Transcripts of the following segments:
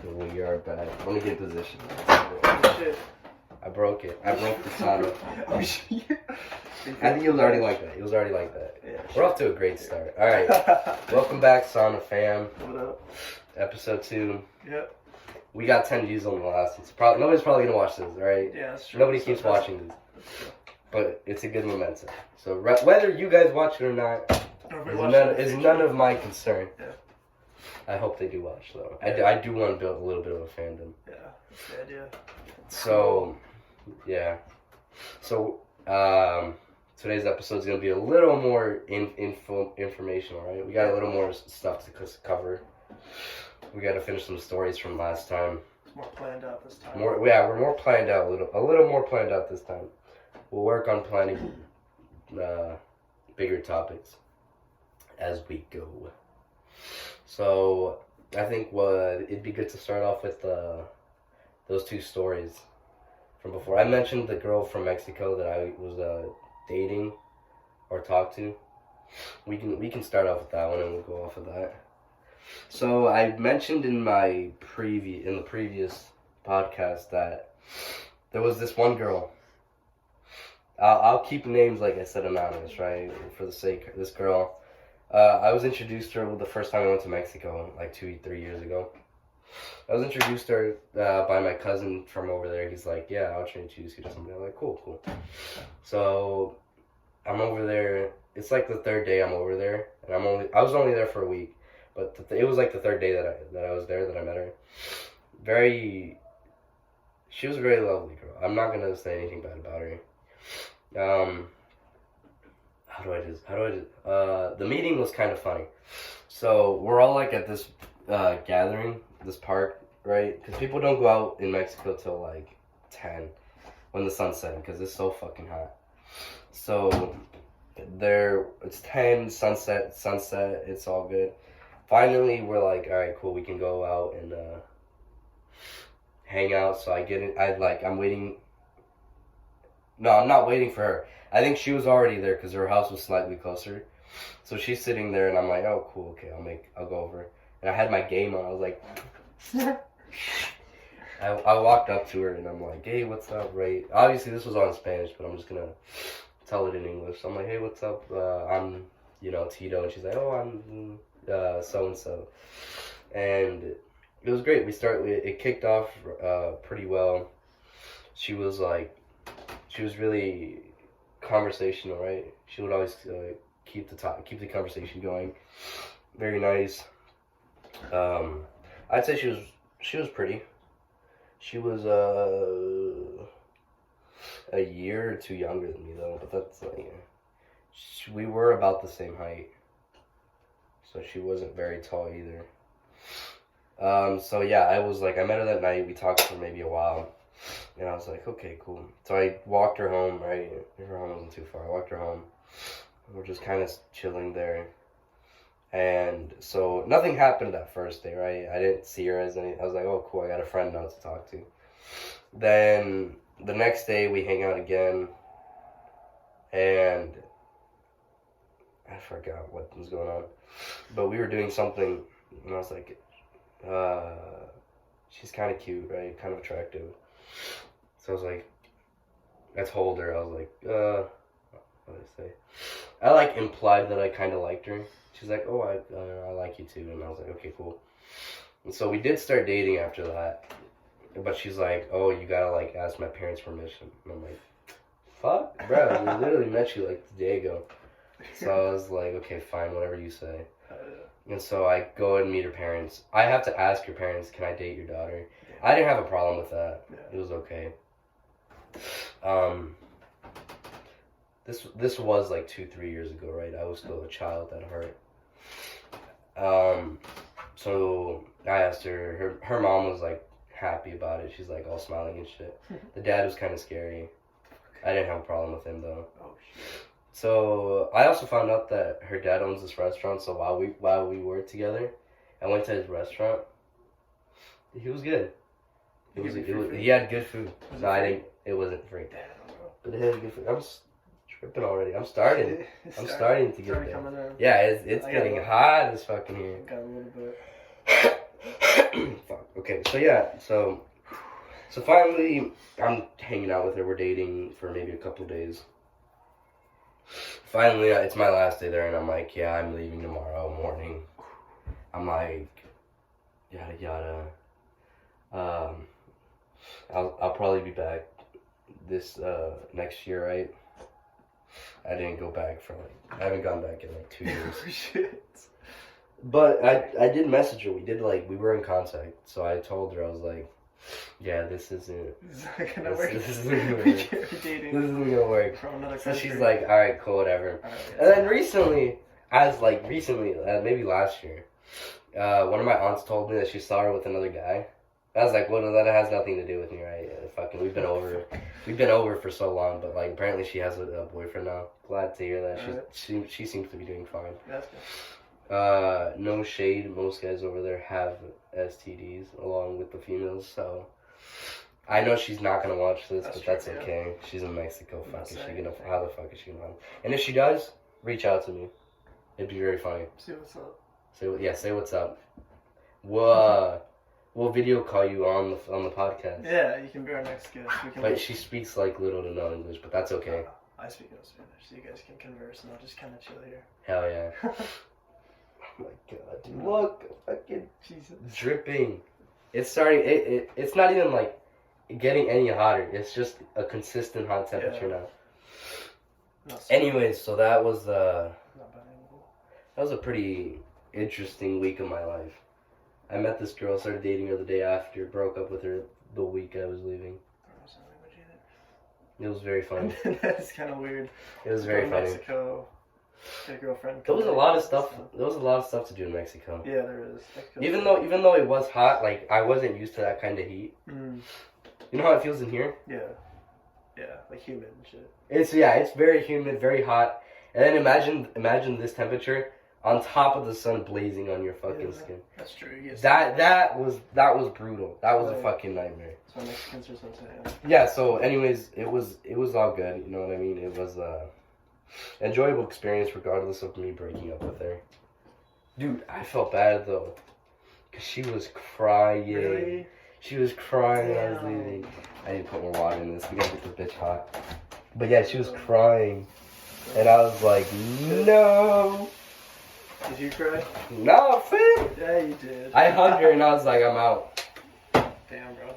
We are back. Let me get in position. Oh, shit. I broke it. I broke the sauna. Oh, shit. I think he was already like that. Yeah, We're off to a great start. All right. Welcome back, Sauna fam. What up? Episode 2. Yep. We got 10 views on the last one. So nobody's probably going to watch this, right? Yeah, that's true. Nobody keeps watching this. But it's a good momentum. So whether you guys watch it or not is none of my concern. Yeah. I hope they do watch, though. I do want to build a little bit of a fandom. Yeah, that's the idea. So, yeah. So, today's episode is going to be a little more informational, right? We got a little more stuff to cover. We got to finish some stories from last time. It's more planned out this time. We're more planned out, a little more planned out this time. We'll work on planning bigger topics as we go. So, I think it'd be good to start off with those 2 stories from before. I mentioned the girl from Mexico that I was dating or talked to. We can start off with that one and we'll go off of that. So I mentioned in the previous podcast that there was this one girl. I'll keep names, like I said, anonymous, right? For the sake of this girl. I was introduced to her the first time I went to Mexico, like 2-3 years ago. I was introduced to her by my cousin from over there. He's like, yeah, I'll introduce you to somebody. I'm like, cool. So I'm over there. It's like the 3rd day I'm over there, and I was only there for a week, but it was like the 3rd day that I was there that I met her. She was a very lovely girl. I'm not gonna say anything bad about her. The meeting was kind of funny. So we're all like at this gathering, this park, right? Because people don't go out in Mexico till like 10 when the sun's setting, because it's so fucking hot. So it's 10, sunset, it's all good. Finally, we're like, all right, cool, we can go out and hang out. So I get it. I'm waiting. No, I'm not waiting for her. I think she was already there because her house was slightly closer. So she's sitting there, and I'm like, oh, cool, okay, I'll go over. And I had my game on. I was like, I walked up to her, and I'm like, hey, what's up, right? Obviously, this was all in Spanish, but I'm just going to tell it in English. So I'm like, hey, what's up? I'm, Tito. And she's like, oh, I'm so-and-so. And it was great. It kicked off pretty well. She was really conversational, right? She would always keep the conversation going. Very nice. I'd say she was pretty. She was a year or 2 younger than me though, but that's we were about the same height, so she wasn't very tall either. So yeah, I met her that night. We talked for maybe a while. And I was like, okay, cool. So I walked her home, right? Her home wasn't too far. I walked her home. We're just kind of chilling there. And so nothing happened that first day, right? I didn't see her as any. I was like, oh, cool, I got a friend now to talk to. Then the next day we hang out again. And I forgot what was going on. But we were doing something. And I was like, she's kind of cute, right? Kind of attractive. So I was like, I told her, I was like, what did I say? I implied that I kind of liked her. She's like, oh, I like you too. And I was like, okay, cool. And so we did start dating after that. But she's like, oh, you gotta ask my parents' permission. And I'm like, fuck, bro, we literally met you like the day ago. So I was like, okay, fine, whatever you say. And so I go and meet her parents. I have to ask your parents, can I date your daughter? I didn't have a problem with that. Yeah. It was okay. This was 2-3 years ago, right? I was still a child at heart. So I asked her. Her mom was happy about it. She's all smiling and shit. The dad was kind of scary. I didn't have a problem with him though. Oh shit. So I also found out that her dad owns this restaurant. So while we were together, I went to his restaurant. He was good. He had good food. It wasn't free. But it had good food. I'm tripping already. I'm starting to get there. Yeah, it's getting hot as fucking here. Got a little bit. Fuck. Okay, so yeah, so finally I'm hanging out with her. We're dating for maybe a couple days. Finally, it's my last day there, and I'm like, yeah, I'm leaving tomorrow morning. I'm like, yada yada. I'll probably be back this next year, right? I didn't go back for I haven't gone back in like 2 years. Shit. But I did message her. We were in contact. So I told her, I was like, yeah, this isn't. It's not gonna work. This isn't gonna work. We This can't be dating isn't gonna work. from another So country. she's like, all right, cool, whatever. Alright, And then recently, maybe last year, one of my aunts told me that she saw her with another guy. I was like, well, that has nothing to do with me, right? Fucking, we've been over for so long, but like apparently she has a boyfriend now. Glad to hear that. She seems to be doing fine. That's good. No shade. Most guys over there have STDs along with the females, so I know she's not gonna watch this, but that's okay. She's in Mexico. How the fuck is she gonna? And if she does, reach out to me. It'd be very funny. See what's up. Say what's up. We'll video call you on the podcast. Yeah, you can be our next guest. But she speaks like little to no English, but that's okay. I speak no Spanish, so you guys can converse, and I'll just kind of chill here. Hell yeah. Oh my god, dude. Look, fucking Jesus. dripping. It's starting, it's not even like getting any hotter. It's just a consistent hot temperature now. Anyways, so that was a pretty interesting week of my life. I met this girl, started dating her the day after, broke up with her the week I was leaving. It was very funny. That's kind of weird. It was very funny. Mexico, get a girlfriend. There was a lot of stuff. There was a lot of stuff to do in Mexico. Yeah, there is. Even though it was hot, like I wasn't used to that kind of heat. Mm. You know how it feels in here? Yeah, like humid and shit. It's very humid, very hot, and then imagine this temperature on top of the sun blazing on your fucking skin. That's true. That was brutal. That was a fucking nightmare. So Mexicans are something. Yeah. So, anyways, it was all good. You know what I mean? It was enjoyable experience, regardless of me breaking up with her. Dude, I felt bad though, cause she was crying. Really? She was crying when I was leaving. I need to put more water in this. We gotta get this bitch hot. But yeah, she was crying, and I was like, no. Did you cry? No, fam. Yeah, you did. I hugged her and I was like, I'm out. Damn, bro.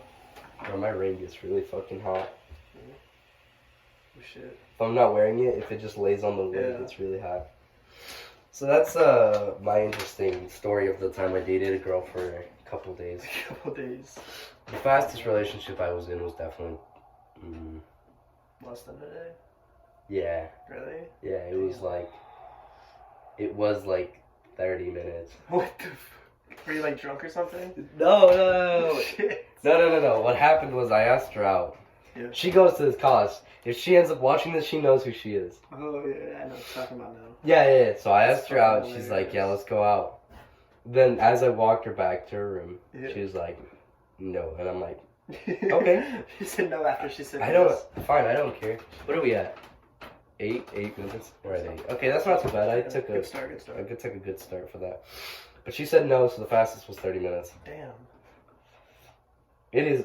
Bro, my ring gets really fucking hot. Oh shit. If I'm not wearing it, if it just lays on the lid, it gets really hot. So that's my interesting story of the time I dated a girl for a couple days. A couple days. The fastest relationship I was in was definitely... Less than a day? Yeah. Really? Yeah, it was like 30 minutes. What the fuck? Were you like drunk or something? No. Shit. No. What happened was I asked her out. Yeah. She goes to this college. If she ends up watching this, she knows who she is. Oh, yeah, I know what you're talking about now. Yeah. So I asked her out. She's like, yeah, let's go out. Then as I walked her back to her room, she was like, no. And I'm like, okay. She said no after she said Fine, I don't care. What are we at? 8 minutes? We're at 8. Okay, that's not too bad. I took good start. I took a good start for that. But she said no, so the fastest was 30 minutes. Damn. It is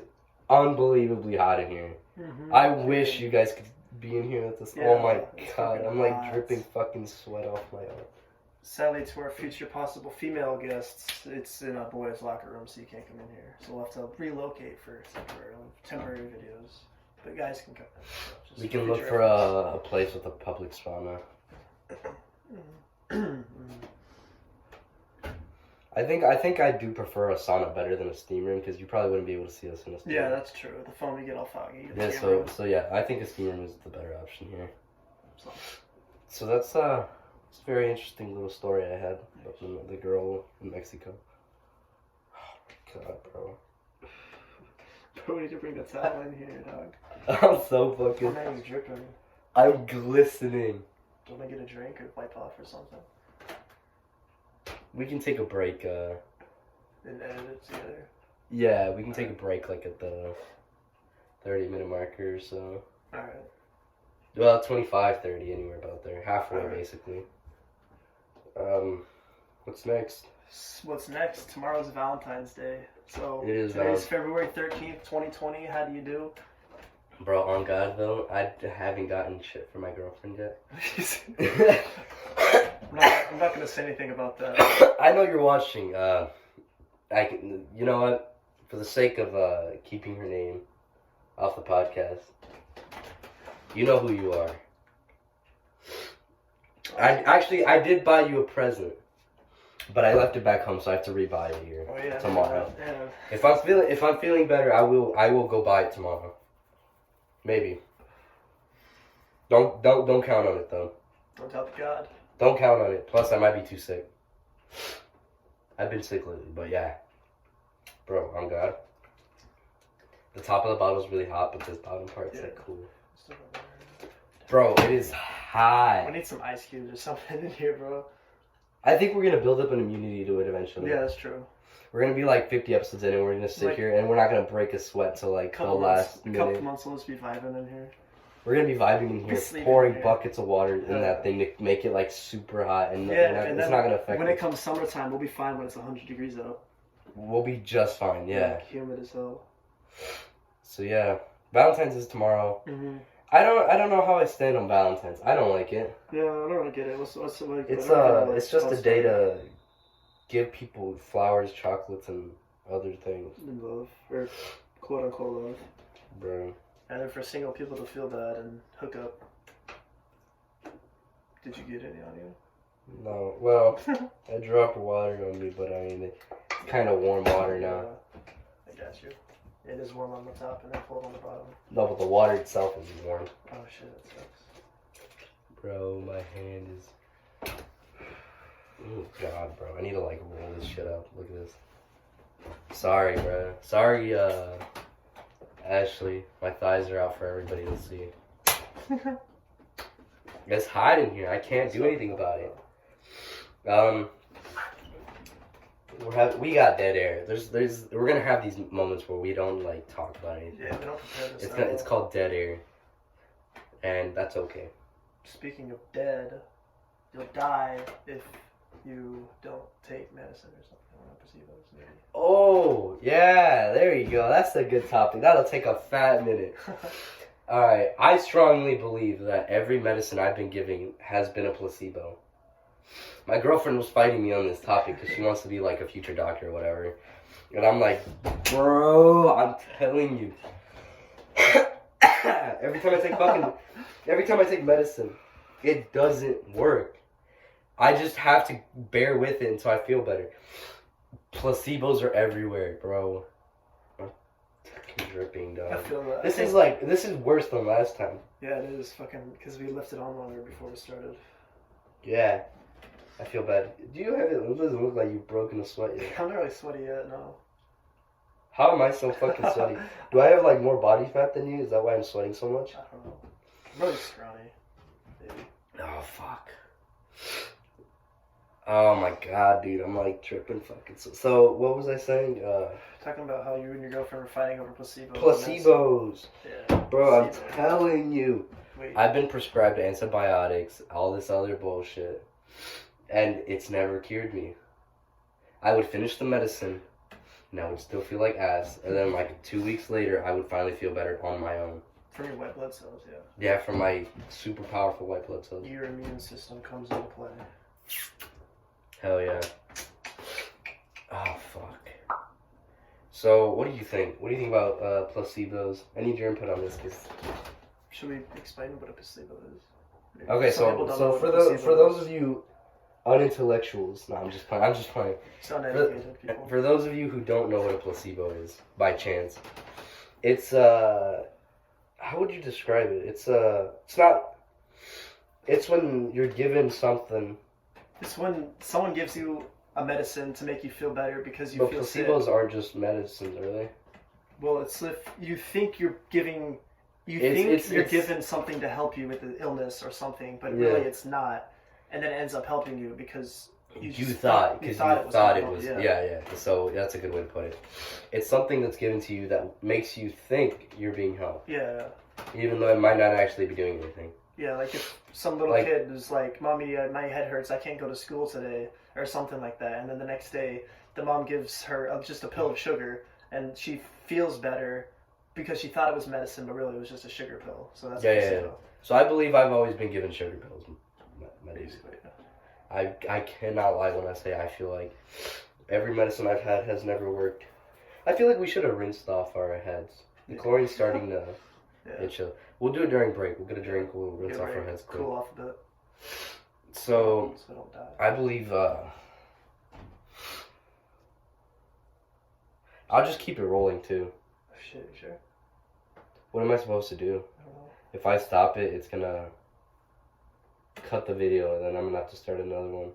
unbelievably hot in here. Mm-hmm. I wish you guys could be in here with us. Yeah, oh my god, I'm like hot. dripping fucking sweat off my arm. Sadly, to our future possible female guests, it's in a boys' locker room, so you can't come in here. So we'll have to relocate for temporary videos. But guys can come in. So We can look for a place with a public sauna. I think I do prefer a sauna better than a steam room because you probably wouldn't be able to see us in a steam room. Yeah, that's true. The foam would get all foggy. Yeah, so yeah, I think a steam room is the better option here. So that's it's a very interesting little story I had about the girl in Mexico. Oh my god, bro. Bro, we need to bring the towel in here, dog. I'm so fucking... My name's dripping. I'm glistening. Don't I get a drink or wipe off or something? We can take a break, And edit it together? Yeah, we can take a break, like, at the 30-minute marker or so. Alright. Well, 25, 30, anywhere about there. Halfway, basically. What's next? What's next? Tomorrow's Valentine's Day. So It is today's February 13th, 2020. How do you do? Bro, on God though, I haven't gotten shit from my girlfriend yet. I'm not gonna say anything about that. I know you're watching. You know what? For the sake of keeping her name off the podcast, you know who you are. I did buy you a present, but I left it back home, so I have to rebuy it here tomorrow. Yeah. If I'm feeling better, I will go buy it tomorrow. Maybe. Don't count on it though. Don't tell the God. Don't count on it. Plus, I might be too sick. I've been sick lately, but yeah. Bro, on God. The top of the bottle is really hot, but this bottom part's like cool. Bro, it is hot. I need some ice cubes or something in here, bro. I think we're gonna build up an immunity to it eventually. Yeah, that's true. We're gonna be like 50 episodes in, and we're gonna sit here, and we're not gonna break a sweat till like the last minute. Couple months, we'll just be vibing in here. We're gonna be vibing in here, pouring buckets of water in that thing to make it like super hot, and it's not gonna affect. When it comes summertime, we'll be fine when it's 100 degrees out. We'll be just fine. Yeah. Like humid as hell. So yeah, Valentine's is tomorrow. Mm-hmm. I don't know how I stand on Valentine's. I don't like it. Yeah, I don't really get it. What's it like? It's just a day to give people flowers, chocolates, and other things. And love, or quote unquote love. Bro. And then for single people to feel bad and hook up. Did you get any on you? No. Well, I dropped water on me, but I mean, it's kind of warm water now. I got you. It is warm on the top and then cold on the bottom. No, but the water itself is warm. Oh shit, that sucks. Bro, my hand is... Oh God, bro. I need to like roll this shit up. Look at this. Sorry, bro. Sorry, Ashley. My thighs are out for everybody to see. It's hot in here. I can't do anything about it. We got dead air. We're gonna have these moments where we don't like talk about anything. Yeah, we don't prepare this. It's called dead air, and that's okay. Speaking of dead, you'll die if you don't take medicine or something. I want to perceive those maybe. Oh yeah, there you go. That's a good topic. That'll take a fat minute. All right, I strongly believe that every medicine I've been giving has been a placebo. My girlfriend was fighting me on this topic because she wants to be like a future doctor or whatever. And I'm like, bro, I'm telling you. every time I take medicine, it doesn't work. I just have to bear with it until I feel better. Placebos are everywhere, bro. I'm fucking dripping, dog. I feel that. This is worse than last time. Yeah, it is fucking because we left it on longer before we started. Yeah. I feel bad. Do you have it? It doesn't look like you've broken a sweat yet. I'm not really sweaty yet, no. How am I so fucking sweaty? Do I have like more body fat than you? Is that why I'm sweating so much? I don't know. I'm really scrawny. Maybe. Oh, fuck. Oh my God, dude. I'm like tripping fucking. So what was I saying? Talking about how you and your girlfriend were fighting over placebos. Placebos. Yeah. Bro, placebo. I'm telling you. Wait. I've been prescribed antibiotics, all this other bullshit. And it's never cured me. I would finish the medicine, and I would still feel like ass. And then like 2 weeks later, I would finally feel better on my own. From your white blood cells, yeah. Yeah, from my super powerful white blood cells. Your immune system comes into play. Hell yeah. Oh, fuck. So, what do you think? What do you think about placebos? I need your input on this, because... Should we explain what a placebo is? Maybe Okay, so for those of you unintellectuals, no, I'm just playing. Uneducated people. For those of you who don't know what a placebo is, by chance, it's how would you describe it? It's when you're given something. It's when someone gives you a medicine to make you feel better because you feel sick. But placebos aren't just medicines, are they? Well, it's if you think you're giving. You're given something to help you with the illness or something, but really it's not, and then it ends up helping you because you thought it was. Yeah. So that's a good way to put it. It's something that's given to you that makes you think you're being helped. Yeah. Even though it might not actually be doing anything. Yeah, like if some little kid is like, "Mommy, my head hurts. I can't go to school today," or something like that. And then the next day, the mom gives her just a pill of sugar, and she feels better because she thought it was medicine, but really it was just a sugar pill. So that's yeah. So I believe I've always been given sugar pills. Basically, yeah. I cannot lie when I say I feel like every medicine I've had has never worked. I feel like we should have rinsed off our heads. The chlorine's starting to itch up. We'll do it during break. We'll get a drink. We'll rinse off our heads. Cool off a bit. So don't die. I believe I'll just keep it rolling too. Shit, sure. What am I supposed to do? I don't know. If I stop it, it's gonna cut the video, and then I'm gonna have to start another one.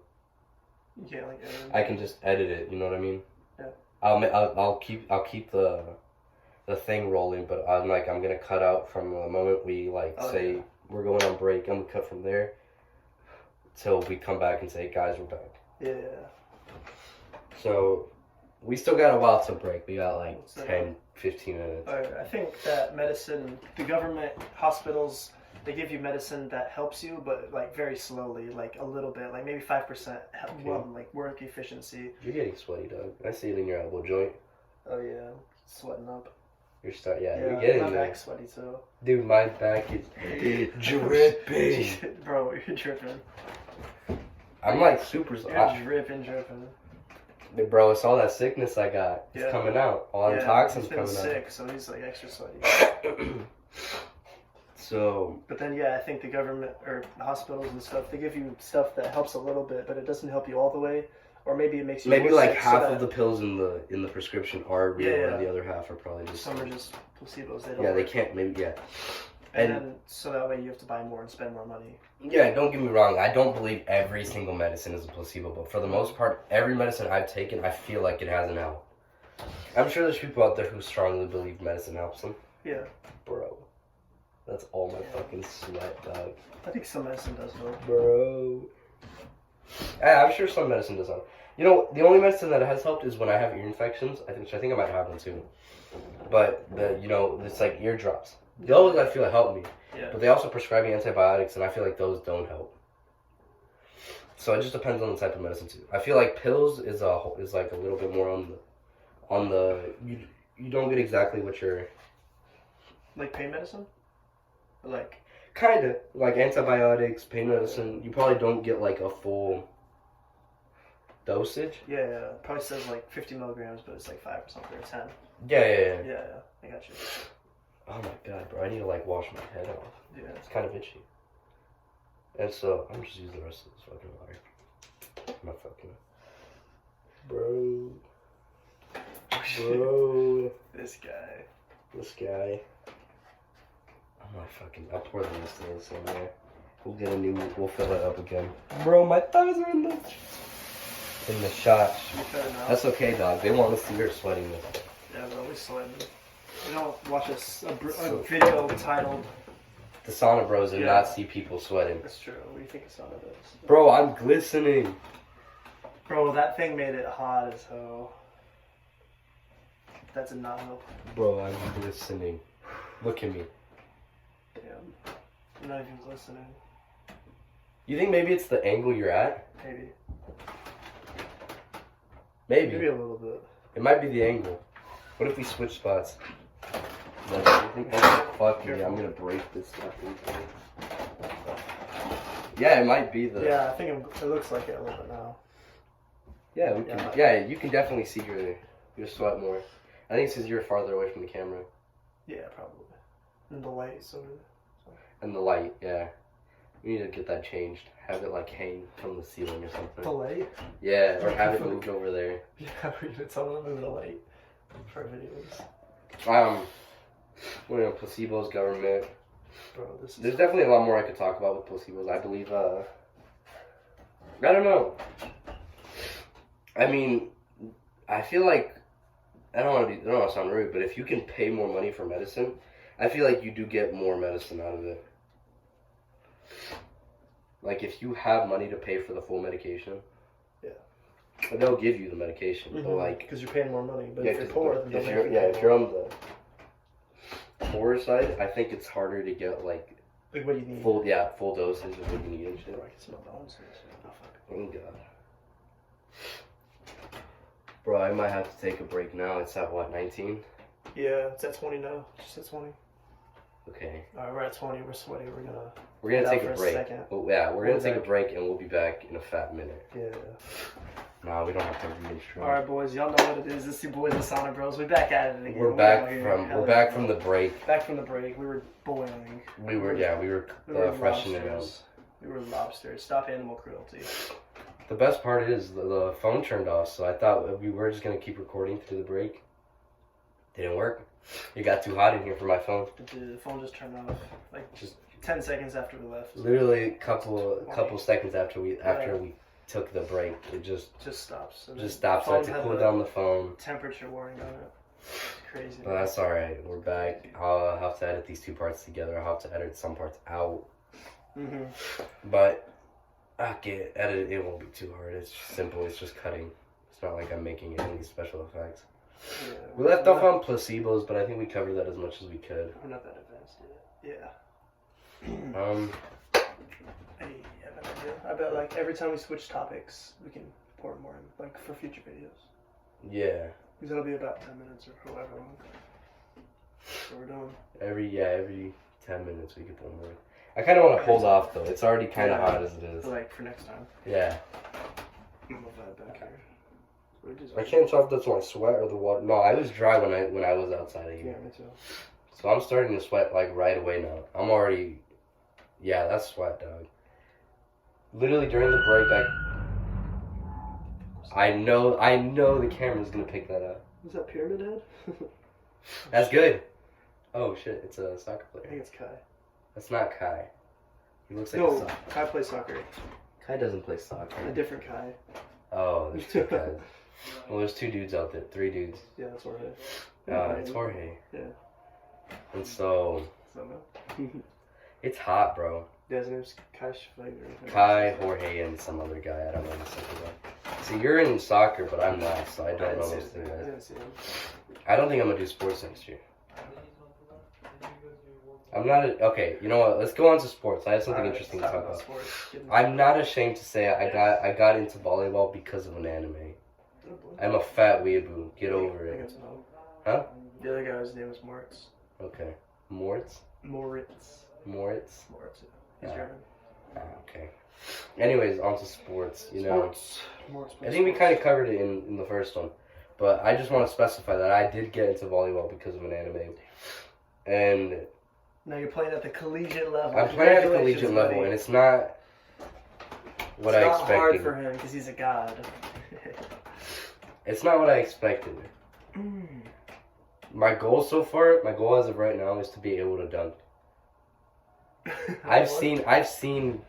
You can't like edit it. I can just edit it. You know what I mean? Yeah. I'll keep the thing rolling, but I'm gonna cut out from the moment we say we're going on break. I'm gonna cut from there till we come back and say, guys, we're back. Yeah. So we still got a while to break. We got 10, 15 minutes. I think that medicine, the government hospitals, they give you medicine that helps you, but very slowly, a little bit, maybe 5% work efficiency. You're getting sweaty, dog. I see it in your elbow joint. Oh yeah, sweating up. You're you're getting my there. back's sweaty too. Dude, my back is dripping. Bro, you're dripping. I'm super. You're dripping. Bro, it's all that sickness I got. It's coming out. All the toxins coming out. He's been sick, so he's extra sweaty. So. But then, I think the government or the hospitals and stuff, they give you stuff that helps a little bit, but it doesn't help you all the way. Or maybe it makes you half of the pills in the prescription are real, and the other half are probably just. Some are just placebos. They don't. Yeah, they can't. Maybe And then, so that way you have to buy more and spend more money. Yeah, don't get me wrong. I don't believe every single medicine is a placebo, but for the most part, every medicine I've taken, I feel like it hasn't helped. I'm sure there's people out there who strongly believe medicine helps them. Yeah. Bro. That's all my fucking sweat, dog. I think some medicine does help. Bro. I'm sure some medicine does help. You know, the only medicine that has helped is when I have ear infections. I think I might have one too. But, it's like eardrops. Those I feel help me. Yeah. But they also prescribe me antibiotics, and I feel like those don't help. So it just depends on the type of medicine too. I feel like pills is a little bit more on the you don't get exactly what you're. Like pain medicine? Kinda. Like antibiotics, pain medicine, you probably don't get a full dosage. Yeah. It probably says 50 milligrams, but it's 5 or something, or 10. Yeah. Yeah, I got you. Oh my god, bro, I need to wash my head off. Yeah. It's kind of itchy. And so, I'm just using the rest of this fucking water. I'm not fucking. Bro. This guy. I'll pour the rest of this in there. We'll fill it up again. Bro, my thighs are in the shot. That's okay, dog. They want to see her sweating this. Yeah, they're always sweating. You don't watch a video titled The SaunaBros and not see people sweating. That's true. What do you think of SaunaBros? Bro, I'm glistening. Bro, that thing made it hot as hell. That's a not help. Bro, I'm glistening. Look at me. Damn. I'm not even glistening. You think maybe it's the angle you're at? Maybe. Maybe a little bit. It might be the angle. What if we switch spots? Fuck me, I'm gonna break this fucking thing. Yeah, it might be the. Yeah, I think it looks like it a little bit now. Yeah, we can. Yeah, you can definitely see your sweat more. I think it's because you're farther away from the camera. Yeah, probably. And the light, so. And the light, yeah. We need to get that changed. Have it hang from the ceiling or something. The light? Yeah, or have it moved over there. Yeah, we're gonna tell them to move the light for our videos. Placebos, government. Bro, There's definitely a lot more I could talk about with placebos. I believe, I don't know. I mean, I feel like, I don't want to sound rude, but if you can pay more money for medicine, I feel like you do get more medicine out of it. If you have money to pay for the full medication, they'll give you the medication. Mm-hmm. Because you're paying more money. But if you're poor, then if you're on the poorer side, I think it's harder to get what do you need? Full dosage of what you need and shit. I can smell bones. Oh god. Bro, I might have to take a break now. It's at what, 19? Yeah, it's at 20 now. Just at 20. Okay. Alright, we're at 20. We're sweaty. We're gonna take a break. Oh, yeah, we're gonna take a break and we'll be back in a fat minute. Yeah. Nah, we don't have to reintro. Alright, boys, y'all know what it is. This is your boys, the SaunaBros. We're back at it again. We're back from the break. Back from the break. We were boiling. We were freshening out. We were lobsters. Stop animal cruelty. The best part is the phone turned off, so I thought we were just gonna keep recording through the break. Didn't work. It got too hot in here for my phone. The phone just turned off like just 10 seconds after we left. Literally a couple seconds after we took the break, it just stops. I had to cool down the phone. Temperature warning on it. It's crazy. But that's all right. We're back. I'll have to edit these two parts together. I'll have to edit some parts out. But I can edit. It won't be too hard. It's just simple. It's just cutting. It's not like I'm making any special effects. Yeah, we left off on placebos, but I think we covered that as much as we could. We're not that advanced yet. Yeah. Hey, I have an idea. I bet like every time we switch topics, we can pour more in, like for future videos. Yeah. Because it'll be about 10 minutes or however long. So we're doing. Every 10 minutes we can pour more. I kind of want to hold off though. It's already kind of hot as it is. Like for next time. Yeah. I'm gonna move that back here. I can't tell if that's my sweat or the water. No, I was dry when I was outside of here. Yeah, me too. So I'm starting to sweat like right away now. I'm already. Yeah, that's sweat, dog. Literally during the break, I know the camera's gonna pick that up. Is that Pyramid Head? That's good. Oh shit, it's a soccer player. I think it's Kai. That's not Kai. He looks like a soccer. Kai plays soccer. Kai doesn't play soccer. A different Kai. Oh, there's two Kais. Well, there's two dudes out there. 3 dudes. Yeah, that's Jorge. It's Jorge. Yeah. And so... it's hot, bro. Yeah, his name's Kai Schweiger. Kai, Jorge, and some other guy. I don't know the second guy. See, you're in soccer, but I'm not, so I don't know those two guys. I didn't see him. I don't think I'm going to do sports next year. I'm not okay, you know what? Let's go on to sports. I have something interesting to talk about. I'm not ashamed to say I got into volleyball because of an anime. I'm a fat weeaboo. Get over it. Huh? The other guy's name is Moritz. Okay. Moritz? Moritz. Moritz? Moritz, yeah. He's German. Okay. Anyways, on to sports. You know, Moritz I think we kind of covered it in the first one. But I just want to specify that I did get into volleyball because of an anime. And... now you're playing at the collegiate level. I'm playing at the collegiate level, and it's not what I expected. It's not hard for him because he's a god. It's not what I expected. My goal as of right now, is to be able to dunk. I've seen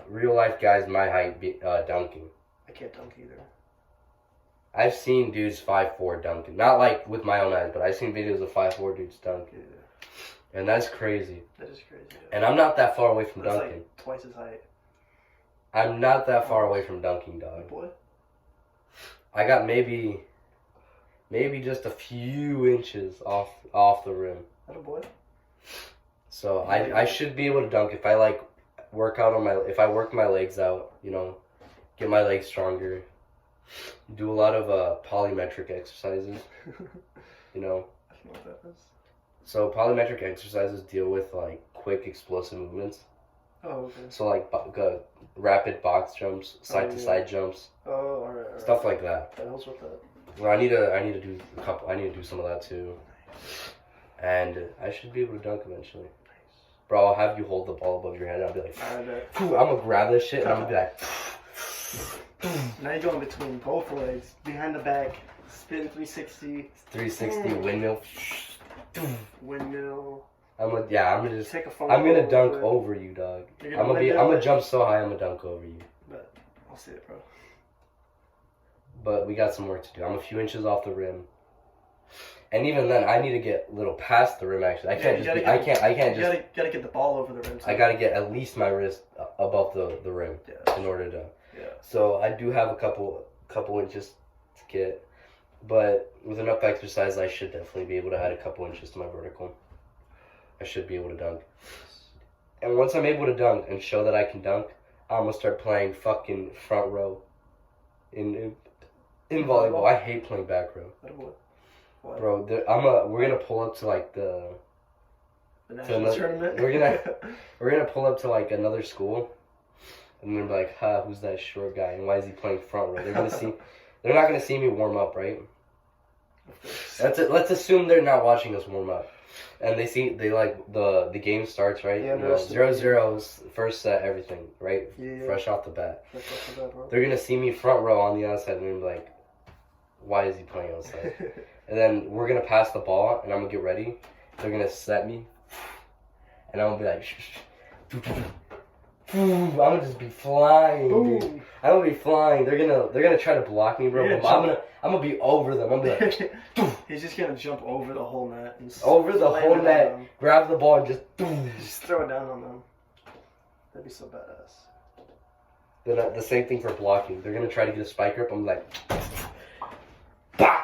real life guys my height dunking. I can't dunk either. I've seen dudes 5'4" dunking. Not like with my own eyes, but I've seen videos of 5'4" dudes dunking. Yeah. And that's crazy. That is crazy. Yeah. And I'm not that far away from dunking. Like twice his height. I'm not that far away from dunking, dog. Boy. I got maybe just a few inches off the rim. That a boy. So I should be able to dunk if I like work my legs out, you know, get my legs stronger, do a lot of polymetric exercises, you know. I don't know what that is. So polymetric exercises deal with like quick explosive movements. Oh, okay. So like rapid box jumps, side to side jumps. Oh, alright. Stuff like that. That helps with that. Well, I need to do a couple. I need to do some of that too. And I should be able to dunk eventually. Nice. Bro, I'll have you hold the ball above your head. And I'll be like, I'm gonna grab this shit and I'm gonna be like. Now you're going between both legs, behind the back, spin 360. 360 windmill. Windmill. I'm gonna just take a phone. I'm gonna dunk over you, dog. I'm gonna jump so high. I'm gonna dunk over you. But I'll see it, bro. But we got some work to do. I'm a few inches off the rim, and even then, I need to get a little past the rim. Actually, I can't just. You gotta get the ball over the rim. I gotta get at least my wrist above the rim in order to. Yeah. So I do have a couple inches to get, but with enough exercise, I should definitely be able to add a couple inches to my vertical. I should be able to dunk. And once I'm able to dunk and show that I can dunk, I'm gonna start playing fucking front row. in volleyball. I hate playing back row. What? Bro, we're gonna pull up to like the national tournament. We're gonna pull up to like another school, and they're like, "Huh, who's that short guy? And why is he playing front row?" They're not gonna see me warm up, right? Let's assume they're not watching us warm up, and they like the game starts, right? Yeah, 0-0 first set, everything, right? Yeah. Fresh off the bat. They're gonna see me front row on the outside, and they're like, "Why is he playing outside?" And then we're gonna pass the ball, and I'm gonna get ready. They're gonna set me, and I'm gonna be like, I'm gonna just be flying, dude. I'm gonna be flying. They're gonna try to block me, bro. Yeah, But I'm gonna be over them. I'm gonna be like, he's just gonna jump over the whole net and over the whole net, grab the ball, and just throw it down on them. That'd be so badass. Then the same thing for blocking. They're gonna try to get a spike grip. I'm like, bah!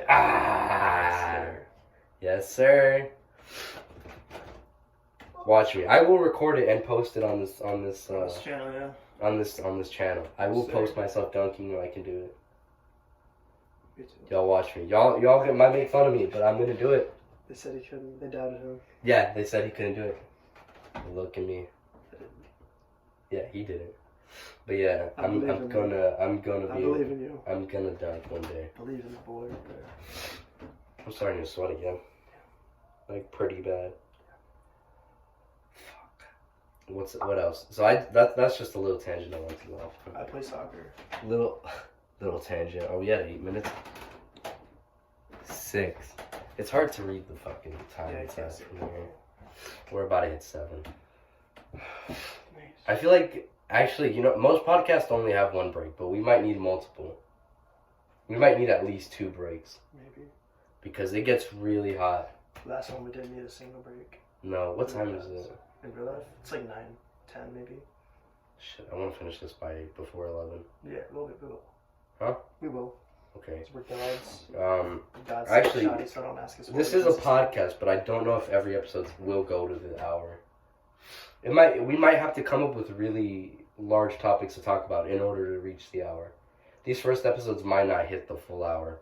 Ah! Yes, sir. Watch me. I will record it and post it on this channel, yeah. On this channel. I will post myself dunking when I can do it. Y'all watch me. Y'all might make fun of me, but I'm gonna do it. They said he couldn't. They doubted him. Yeah, they said he couldn't do it. Look at me. Yeah, he did it. But yeah, I'm gonna be. I believe in you. I'm gonna dunk one day. Believe in the boy right there. I'm starting to sweat again. Like pretty bad. Fuck. What else? So that's just a little tangent I want to go off. I play soccer. Little tangent. Oh, we had 8 minutes. 6. It's hard to read the fucking time. Yeah, We're about to hit 7. Nice. I feel like actually, most podcasts only have one break, but we might need multiple. We might need at least 2 breaks. Maybe. Because it gets really hot. Last one we didn't need a single break. No, what time is it? In real life? It's like 9, 10 maybe. Shit, I want to finish this before 11. Yeah, we will. Huh? We will. Okay. We're gods. God's actually, shoddy, so don't ask us this is a podcast, but I don't know if every episode will go to the hour. We might have to come up with really large topics to talk about in order to reach the hour. These first episodes might not hit the full hour.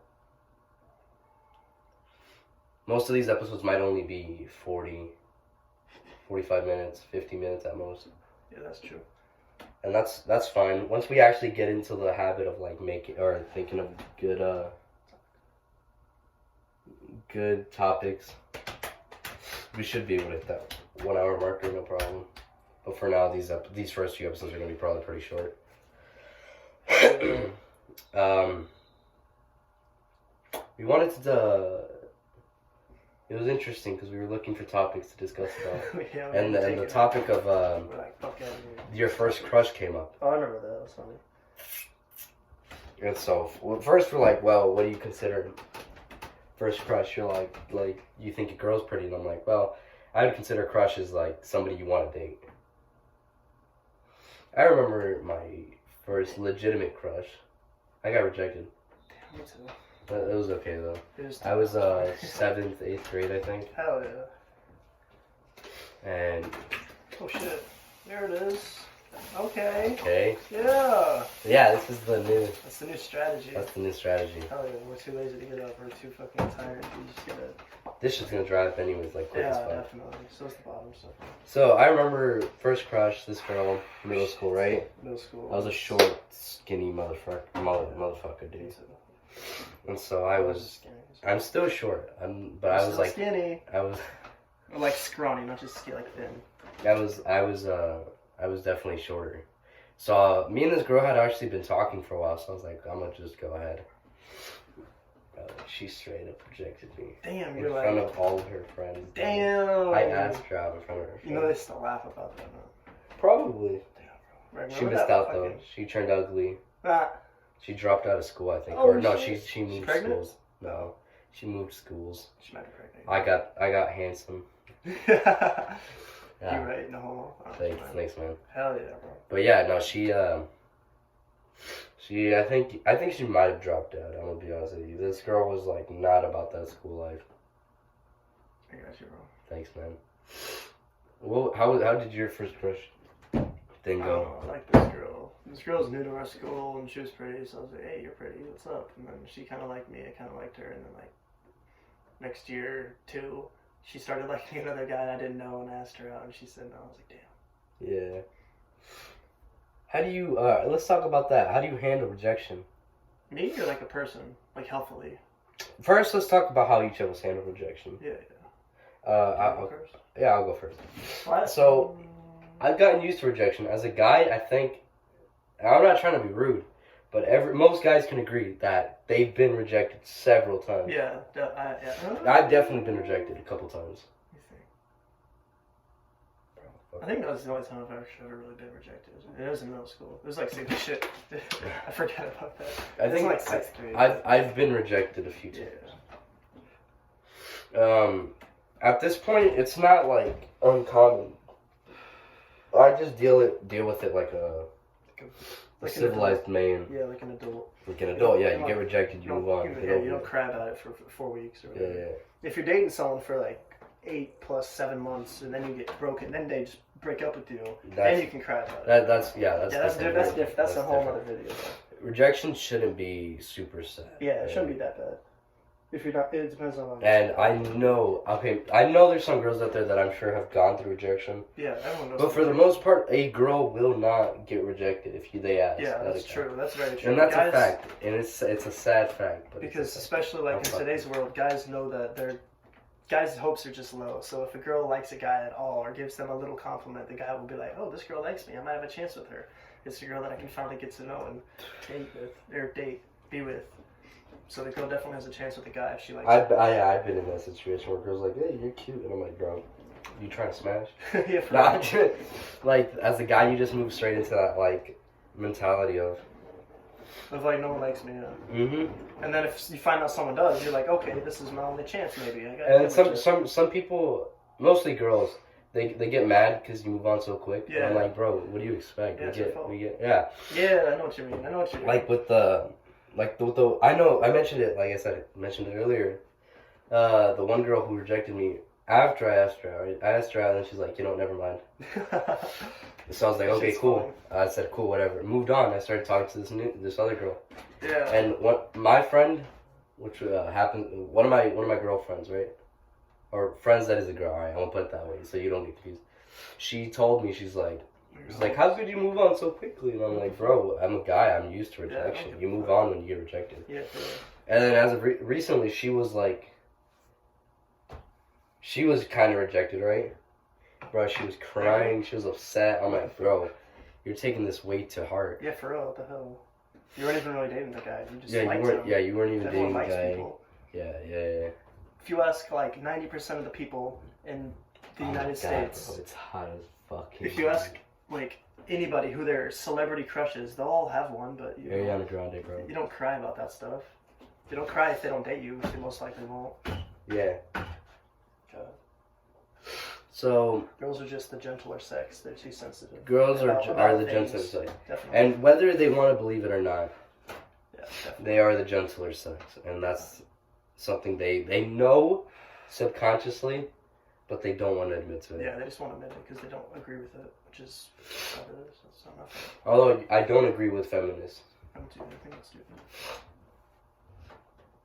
Most of these episodes might only be 40, 45 minutes, 50 minutes at most. Yeah, that's true. And that's fine. Once we actually get into the habit of like making or thinking of good topics, we should be able to hit that 1 hour marker, no problem. But for now, these first few episodes are gonna be probably pretty short. We wanted to. It was interesting because we were looking for topics to discuss about, yeah, and the topic of your first crush came up. Oh, I remember that. That was funny. And so, first we're like, well, what do you consider first crush? You're like you think a girl's pretty, and I'm like, well, I would consider crush as like somebody you want to date. I remember my first legitimate crush. I got rejected. Damn, me too. But it was okay though. I was 7th, 8th grade, I think. Hell yeah. And oh shit, there it is. Okay. Okay. Yeah. Yeah, this is the new. That's the new strategy. That's the new strategy. Hell yeah, we're too lazy to get up. We're too fucking tired. We just gotta. This shit's gonna dry up anyways, like quick as fuck. Yeah, definitely. So is the bottom stuff. So I remember first crush, this girl, middle school, right? Middle school. I was a short, skinny motherfucker, dude. And so I'm still short. But I was like skinny. I was. Or like scrawny, not just skinny, like thin. I was definitely shorter. So me and this girl had actually been talking for a while, so I was like, I'm gonna just go ahead. She straight up rejected me. Damn, in front of all of her friends. Damn. I asked her out in front of her friends. You know they still laugh about that, huh? Probably. Damn, bro. She missed out though. She turned ugly. Ah. She dropped out of school, I think. Oh, or no, shit. she moved schools. No, she moved schools. She might be pregnant. I got handsome. Yeah. You're right, no. Oh, thanks, man. Hell yeah, bro. But yeah, no, she I think she might have dropped out. I'm gonna be honest with you. This girl was like not about that school life. I got you, bro. Thanks, man. Well, how did your first crush Didn't go. I like this girl. This girl's new to our school, and she was pretty, so I was like, hey, you're pretty, what's up? And then she kind of liked me, I kind of liked her, and then, like, next year, too, she started liking another guy, and I didn't know, and I asked her out, and she said no. I was like, damn. Yeah. How do you, let's talk about that. How do you handle rejection? Me or, like, a person? Like, healthily? First, let's talk about how each of us handle rejection. Yeah. I'll go first. What? So, I've gotten used to rejection. As a guy, I think, I'm not trying to be rude, but most guys can agree that they've been rejected several times. Yeah. I've definitely been rejected a couple times. I think that was the only time I've actually ever really been rejected. It was in middle school. It was like same shit. I forget about that. I think like 6th grade. I've been rejected a few times. At this point, it's not like uncommon. I just deal with it like a civilized man. Yeah, like an adult. Like an adult, yeah. You get rejected, you move on. You don't cry about it for 4 weeks or whatever. Yeah. If you're dating someone for like 8 plus 7 months, and then you get broken, then they just break up with you, then you can cry about it. That's different. That's a whole other video. Rejection shouldn't be super sad. Yeah, it shouldn't be that bad. If you're not, it depends on. And I know there's some girls out there that I'm sure have gone through rejection. Yeah, everyone knows. But for the most part, a girl will not get rejected if they ask. Yeah, that's true. That's very true. And that's a fact, and it's a sad fact. But because especially like in today's world, guys know that guys' hopes are just low. So if a girl likes a guy at all or gives them a little compliment, the guy will be like, "Oh, this girl likes me. I might have a chance with her. It's a girl that I can finally get to know and be with." So the girl definitely has a chance with the guy if she likes him. I've been in that situation where girls like, "Hey, you're cute," and I'm like, "Bro, you trying to smash?" Yeah, like as a guy, you just move straight into that like mentality of like no one likes me. Yeah. Mm-hmm. And then if you find out someone does, you're like, okay, this is my only chance, maybe. And some people, mostly girls, they get mad because you move on so quick. Yeah. I'm like, bro, what do you expect? Yeah, I know what you mean. Like with the I know I mentioned it. Like I said, I mentioned it earlier. The one girl who rejected me after I asked her out. I asked her out, and she's like, never mind. So I was like, okay, cool. I said, cool, whatever. Moved on. I started talking to this other girl. Yeah. And my friend, which happened, one of my girlfriends, right? Or friends that is a girl. All right, I won't put it that way, so you don't get confused. She told me, she's like, how could you move on so quickly? And I'm like, bro, I'm a guy. I'm used to rejection. You move on when you get rejected. Yeah. And then as of recently, she was kind of rejected, right? Bro, she was crying. She was upset. I'm like, bro, you're taking this way too hard. Yeah, for real. What the hell? You weren't even really dating the guy. You just liked him. Yeah, you weren't even dating the guy. People. Yeah. If you ask like 90% of the people in the United States, bro, it's hot as fuck. If you ask like anybody who their celebrity crushes, they'll all have one, but Ariana Grande, bro. You don't cry about that stuff. They don't cry if they don't date you. They most likely won't. Yeah. God. So girls are just the gentler sex. They're too sensitive. Girls are the gentler sex. Definitely. And whether they want to believe it or not, definitely. They are the gentler sex, and that's something they know subconsciously, but they don't want to admit to it. Yeah, they just want to admit it because they don't agree with it, which is what it is. It's not nothing. Although I don't agree with feminists. I think that's stupid.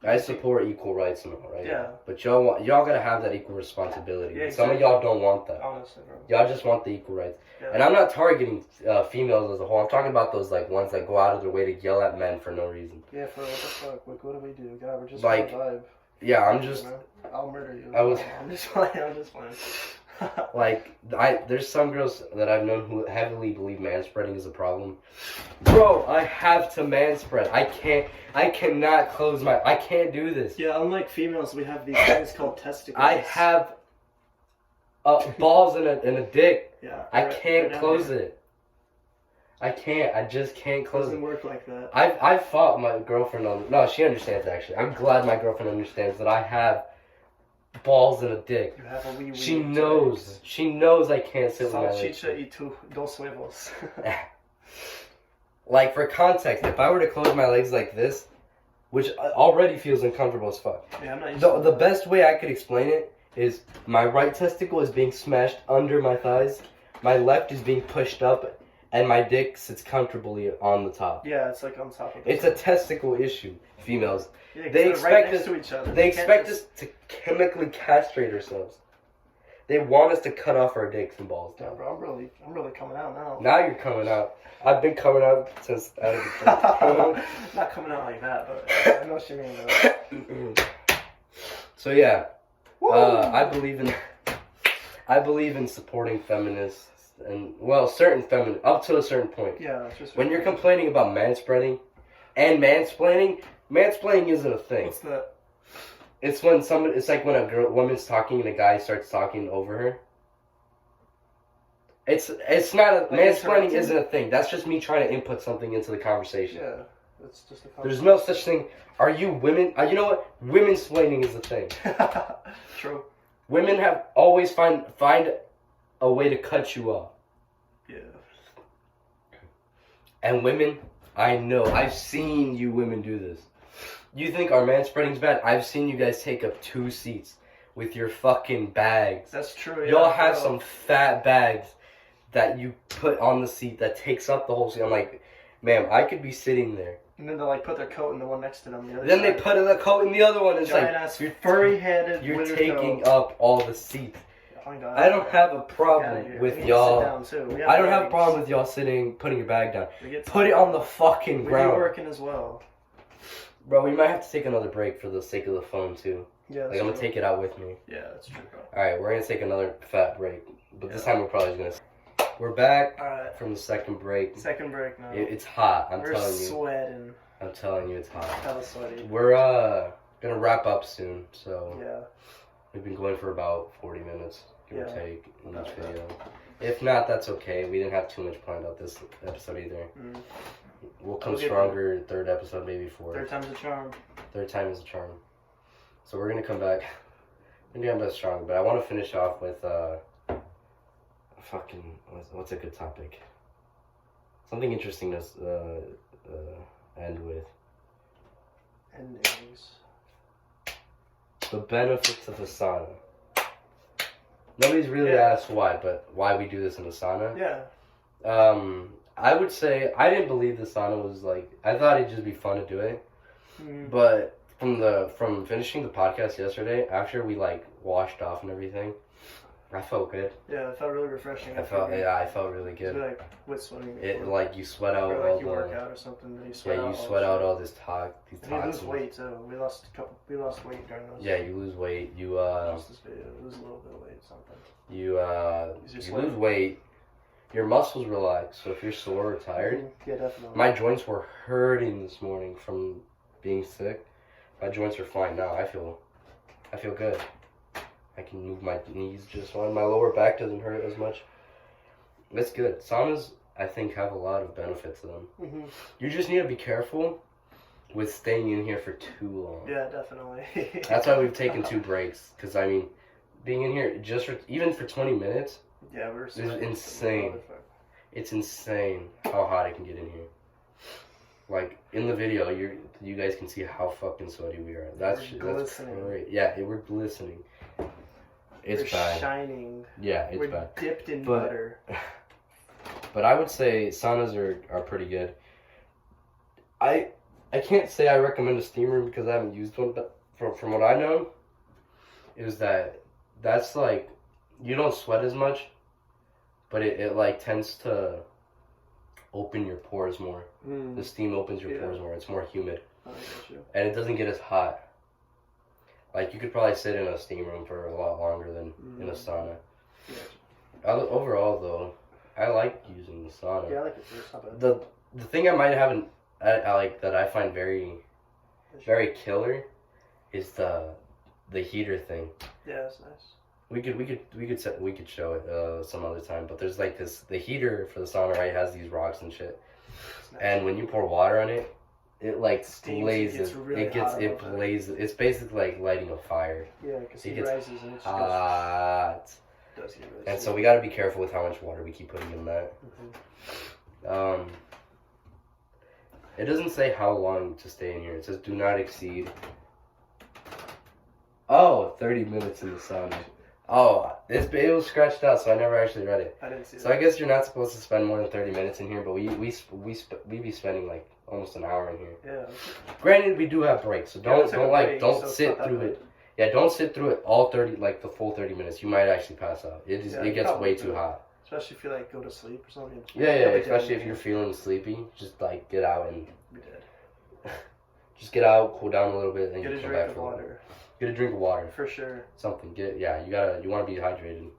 I support equal rights and all, right? Yeah. But y'all gotta have that equal responsibility. Yeah, Some of y'all don't want that. Honestly, bro. Y'all just want the equal rights. Yeah. And I'm not targeting females as a whole. I'm talking about those like ones that go out of their way to yell at men for no reason. Yeah, for what the fuck? Like, what do we do? God, we're just like, vibe. Yeah, I'm just. I'll murder you. I'm just playing. Like, there's some girls that I've known who heavily believe manspreading is a problem. Bro, I have to manspread. I cannot close I can't do this. Yeah, unlike females, we have these things called testicles. I have balls and a dick. Yeah. I can't close it. I can't. I just can't close it. Doesn't work like that. I've fought my girlfriend on. No, she understands actually. I'm glad my girlfriend understands that I have balls and a dick. You have a wee. She knows. She knows I can't sit with my legs. Salchicha y dos huevos. Like, for context, if I were to close my legs like this, which already feels uncomfortable as fuck. Yeah, I'm not used to the best way I could explain it is my right testicle is being smashed under my thighs. My left is being pushed up, and my dick sits comfortably on the top. Yeah, it's like on top of. It's a testicle issue. Females, yeah, they expect right us to each other. They expect us to chemically castrate ourselves. They want us to cut off our dicks and balls. Yeah, bro, I'm really coming out now. Now you're coming out. I've been coming out since out of the Not coming out like that, but I know what you mean. So yeah, I believe in supporting feminists and certain feminists up to a certain point. Yeah, it's just when you're complaining about manspreading and mansplaining isn't a thing. What's that? It's when it's like when a woman's talking and a guy starts talking over her. It's not a like mansplaining isn't a thing. That's just me trying to input something into the conversation. Yeah, it's just a conversation. There's no such thing. Are you women? You know what? Women-splaining is a thing. True. Women have always find a way to cut you off. Yeah. And women, I know, I've seen you women do this. You think our manspreading's bad? I've seen you guys take up 2 seats with your fucking bags. That's true. Yeah, y'all have some fat bags that you put on the seat that takes up the whole seat. I'm like, ma'am, I could be sitting there. And then they like put their coat in the one next to them. Then they put the coat in the other one. It's giant like ass furry-headed. You're taking up all the seats. Oh my God. I don't have a problem with y'all. I don't have a problem with y'all putting your bag down. Put it on the fucking ground. We're working as well. Bro, we might have to take another break for the sake of the phone too. Yeah, like I'm gonna take it out with me. Yeah, that's true, bro. All right, we're gonna take another fat break, but this time we're probably just gonna. We're back from the second break. Second break now. It's hot. I'm telling you. We're sweating. I'm telling you, it's hot. Hella sweaty. We're gonna wrap up soon, so yeah. We've been going for about 40 minutes, give or take, in each video. Yeah. If not, that's okay. We didn't have too much planned out this episode either. Mm. We'll come stronger third episode, maybe fourth. Third time's a charm. Third time is a charm. So we're gonna come back. We're gonna come back strong, but I want to finish off with what's a good topic? Something interesting to end with. Endings. The benefits of the sauna. Nobody's really asked why, but why we do this in the sauna. Yeah. I would say I didn't believe the sauna was like. I thought it'd just be fun to do it, but from finishing the podcast yesterday, after we like washed off and everything, I felt good. Yeah, it felt really refreshing. I felt really good. It's like with swimming. It like you sweat out or like all you the. work out or something. You sweat you sweat out all this these and you lose weight too. We lost weight during those. Yeah, you lose weight. You this video, lose a little bit of weight, something. You lose weight. Your muscles relax. So if you're sore or tired, yeah, definitely. My joints were hurting this morning from being sick. My joints are fine now. I feel good. I can move my knees just fine. My lower back doesn't hurt as much. It's good. Saunas, I think, have a lot of benefits to them. Mm-hmm. You just need to be careful with staying in here for too long. Yeah, definitely. That's why we've taken 2 breaks. Because, I mean, being in here even for 20 minutes, yeah, it's insane. It's insane how hot it can get in here. Like, in the video, you guys can see how fucking sweaty we are. That's great. Yeah, we're glistening. It's bad. Shining. Yeah, it's we're bad. Dipped in butter. But I would say saunas are pretty good. I can't say I recommend a steam room because I haven't used one, but from what I know, is that's like you don't sweat as much, but it like tends to open your pores more. The steam opens your pores more. It's more humid, and it doesn't get as hot. Like, you could probably sit in a steam room for a lot longer than in a sauna. Yeah. Overall, though, I like using the sauna. Yeah, I like it too. It's not bad. The thing I might have I like that I find very, very killer is the heater thing. Yeah, that's nice. We could show it some other time. But there's like the heater for the sauna, right? Has these rocks and shit. Nice. And when you pour water on it, it like blazes. It blazes. It's basically like lighting a fire. Yeah, because it rises and it's hot. Does get really and so we got to be careful with how much water we keep putting in that. Mm-hmm. It doesn't say how long to stay in here. It says do not exceed 30 minutes in the sauna. Oh, it was scratched out, so I never actually read it. I didn't see So I guess you're not supposed to spend more than 30 minutes in here, but we be spending like almost an hour in here. Yeah. Granted, we do have breaks, so don't sit through it. Yeah, don't sit through it all 30, like the full 30 minutes. You might actually pass out. It gets way too hot. Especially if you like go to sleep or something. Yeah, especially if you're feeling sleepy, just like get out and. We did. Just get out, cool down a little bit, and get you a come drink back of water. Get a drink of water. For sure. Something. You want to be hydrated.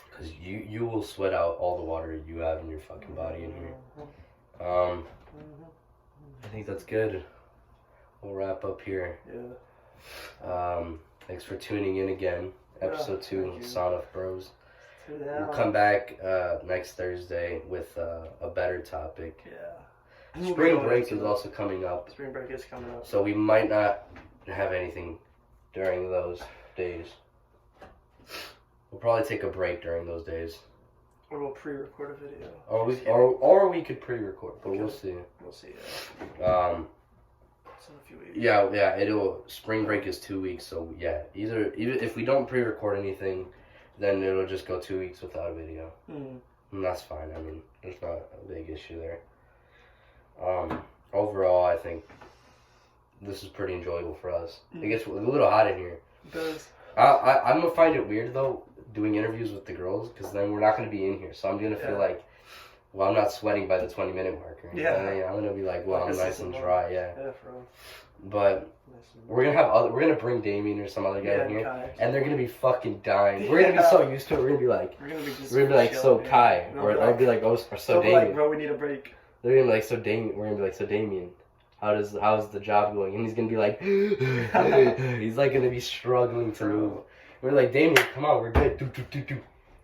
Because you will sweat out all the water you have in your fucking body in here. I think that's good. We'll wrap up here. Yeah. Thanks for tuning in again. Episode 2 of SaunaBros. Yeah. We'll come back next Thursday with a better topic. Yeah. Spring break is also coming up. Spring break is coming up. So we might not have anything during those days. We'll probably take a break during those days. Or we'll pre-record a video. Or we could pre-record, but we'll see. We'll see. Yeah. It's in a few weeks. Yeah. Spring break is 2 weeks, so yeah. Either if we don't pre-record anything, then it'll just go 2 weeks without a video. And that's fine. I mean, there's not a big issue there. Overall, I think this is pretty enjoyable for us. It gets a little hot in here. It does. I'm gonna find it weird though doing interviews with the girls because then we're not gonna be in here, so I'm gonna feel like, well, I'm not sweating by the 20-minute marker. Yeah. I'm gonna be like, well, I'm nice and dry. Yeah. Yeah, for real. But we're gonna bring Damien or some other guy in here, Kai. and they're gonna be fucking dying. We're gonna be so used to it. We're gonna be like, so Kai, or I'll be like, oh, or so Damien. Like, bro, we need a break. They're gonna be like, so Damien. We're gonna be like, so Damien. How's the job going? And he's gonna be like, he's like gonna be struggling to move. We're like, Damien, come on, we're good.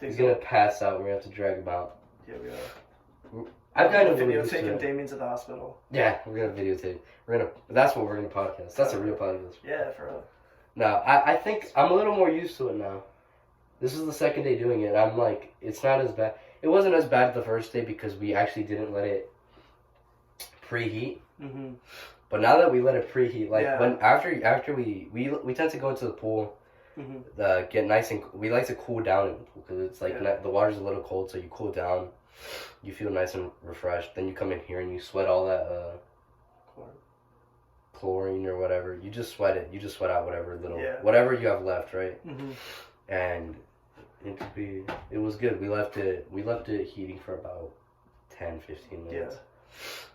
He's gonna pass out. We're gonna have to drag him out. Yeah, we are. I've got a videotaping Damien's at the hospital. Yeah, we're gonna videotape. That's what we're gonna podcast. That's a real podcast. Yeah, for real. No, I think I'm a little more used to it now. This is the second day doing it. I'm like, it's not as bad. It wasn't as bad the first day because we actually didn't let it preheat. Mm-hmm. But now that we let it preheat, like when after we tend to go into the pool, get nice and we like to cool down in the pool because it's like the water's a little cold, so you cool down, you feel nice and refreshed. Then you come in here and you sweat all that chlorine or whatever. You just sweat it. You just sweat out whatever you have left, right? Mm-hmm. And it was good. We left it heating for about 10-15 minutes. Yeah.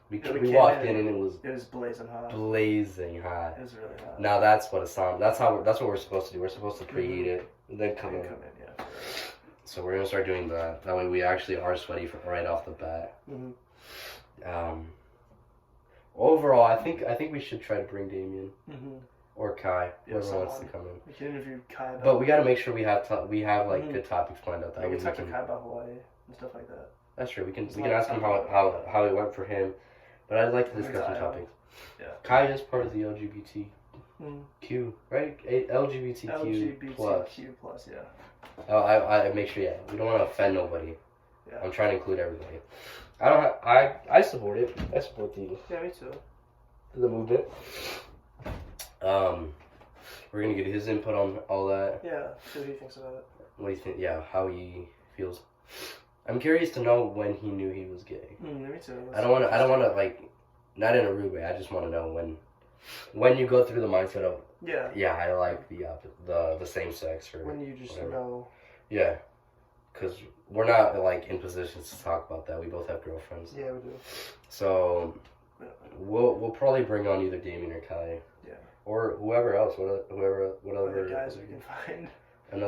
We walked in and it was blazing hot. Blazing hot. It was really hot. Now that's what that's what we're supposed to do. We're supposed to preheat it and then come in. Yeah. So we're gonna start doing that. That way we actually are sweaty right off the bat. Mm-hmm. Overall, I think we should try to bring Damien or Kai, whoever wants to come in. We can interview Kai. But we got to make sure we have good topics planned out. We can talk to Kai about Hawaii and stuff like that. That's true. We can ask him how it went for him. But I'd like to discuss some topics. Yeah. Kai is part of the LGBTQ, right? LGBTQ plus. Yeah. I make sure. Yeah, we don't want to offend nobody. Yeah. I'm trying to include everybody. I support it. I support the. Yeah, me too. The movement. We're gonna get his input on all that. Yeah. See what he thinks about it. What do you think? Yeah, how he feels. I'm curious to know when he knew he was gay. Me too. I don't want to like, not in a rude way. I just want to know when you go through the mindset of I like the same sex or when you just whatever. know. Yeah, because we're not like in positions to talk about that. We both have girlfriends. Yeah, we do. So we'll probably bring on either Damien or Kai. Yeah. Or whoever else. Whatever other guys we can find. Any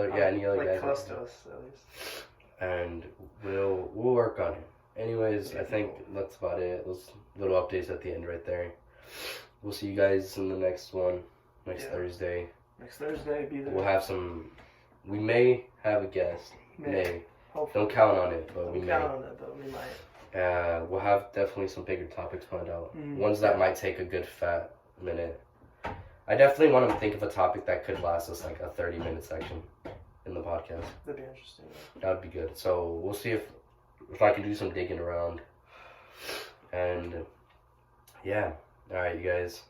other guys. Close to us at least. And we'll work on it. Anyways, I think that's about it. Those little updates at the end right there. We'll see you guys in the next one, Thursday. Next Thursday, be there. We'll have we may have a guest. May. Hopefully. Don't count on it, but we may. Count on it, but we might. We'll have definitely some bigger topics planned out. Ones that might take a good fat minute. I definitely want to think of a topic that could last us like a 30-minute section in the podcast. That'd be interesting. That would be good. So we'll see if I can do some digging around. And yeah, all right, you guys.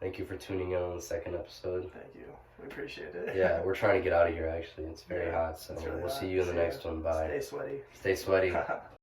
Thank you for tuning in on the second episode. Thank you. We appreciate it. Yeah, we're trying to get out of here, actually. It's very hot, so really we'll hot. see you in the next one. Bye. Stay sweaty. Stay sweaty.